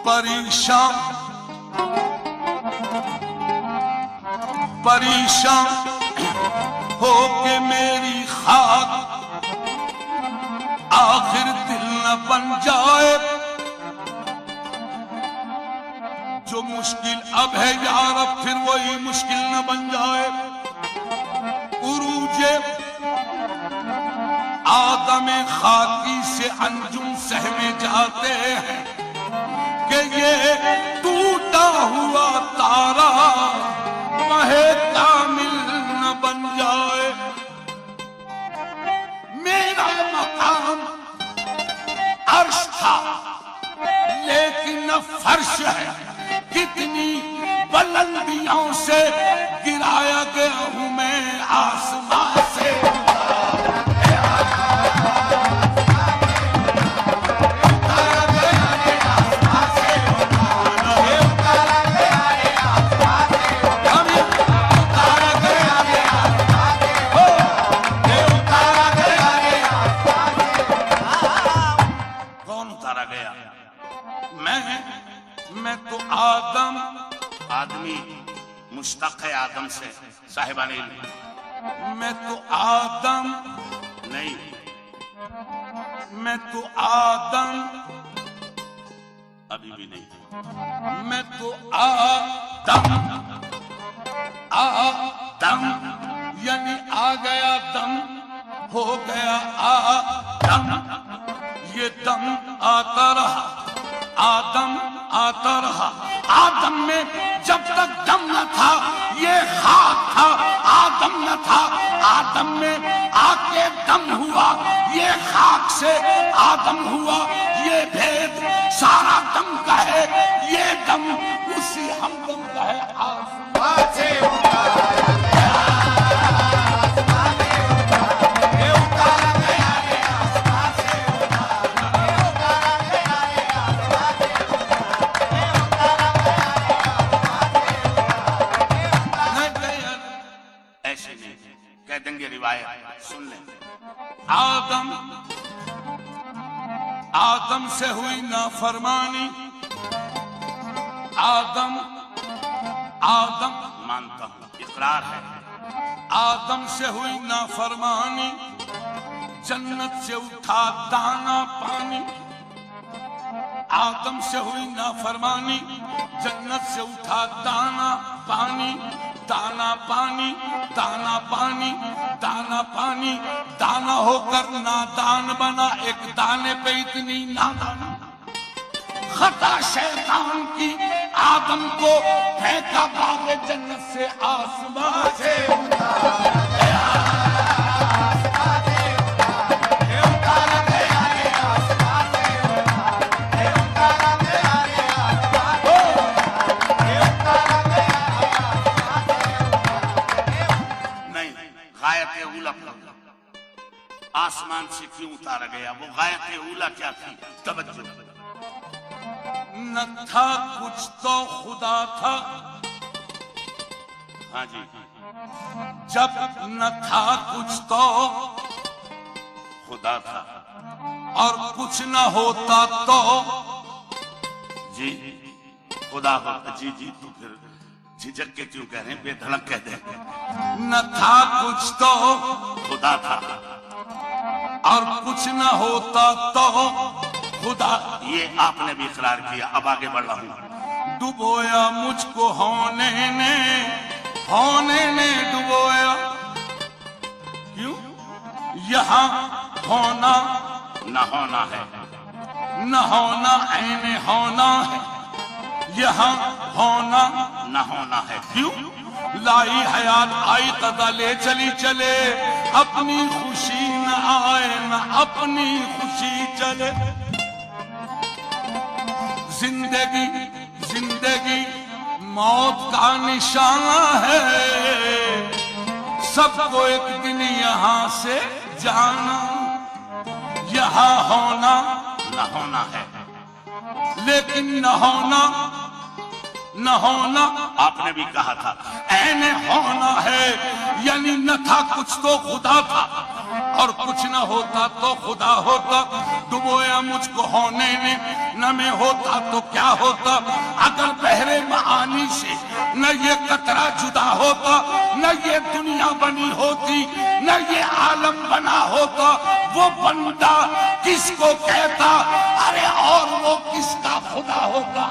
परेशान परेशान हो के मेरी खाक आखिर दिल न बन जाए। जो मुश्किल अब है यार अब फिर वही मुश्किल न बन जाए। उरूजे आदम खाकी से अंजुम सहमे जाते हैं कि ये टूटा हुआ तारा वहे कामिल न बन जाए। मेरा मकाम अर्श था लेकिन फर्श है। कितनी बुलंदियों से गिराया गया हूं मैं आसमां से। मैं तो आदम, आदमी मुश्तक है आदम से साहिबाने। मैं तो आदम नहीं, मैं तो आदम अभी भी नहीं। मैं तो आदम, आदम यानी आ गया दम, हो गया आदम। ये दम आता रहा, आदम आता रहा। आदम में जब तक दम न था ये खाक था, आदम न था। आदम में आके दम हुआ, ये खाक से आदम हुआ। ये भेद सारा दम का है, ये दम उसी हमदम का है। आसमां से सुन ले। आदम, आदम से हुई नाफरमानी। आदम, आदम मानता हूं, इकरार है। आदम से हुई नाफरमानी, जन्नत से उठा दाना पानी। आदम से हुई नाफरमानी, जन्नत से उठा दाना पानी। दाना पानी, दाना पानी, दाना पानी। दाना होकर नादान बना, एक दाने पे इतनी नादान। खता शैतान की आदम को फेंका बागे जन्नत से आसमां से। आसमान से क्यों उतारा गया? वो गायत ऊला क्या थी? तवज्जो। न था कुछ तो खुदा था। हाँ जी, जब न था कुछ तो खुदा था और कुछ न होता तो जी खुदा होता। जी जी तो फिर झिझक के क्यों कह रहे हैं? बेधड़क कह दे। न था कुछ तो खुदा था और कुछ न होता तो खुदा। ये आपने भी इकरार किया। अब आगे बढ़ रहा हूं। डुबोया मुझको होने ने डुबोया। क्यों? यहाँ होना न होना है, न होना ऐन होना है। यहाँ होना न होना है। क्यों? लाई हयात आई कदा ले चली चले, अपनी खुशी न आए न अपनी खुशी चले। जिंदगी जिंदगी मौत का निशाना है, सबको एक दिन यहाँ से जाना। यहाँ होना न होना है, लेकिन न होना न होना आपने भी कहा था ऐन होना है। यानी न था कुछ तो खुदा था और कुछ न होता तो खुदा होता, डुबोया मुझको होने ने, न मैं होता तो क्या होता। अगर बहरे मानी से न ये कतरा जुदा होता, न ये दुनिया बनी होती, न ये आलम बना होता, वो बंदा किसको कहता, अरे और वो किसका खुदा होता।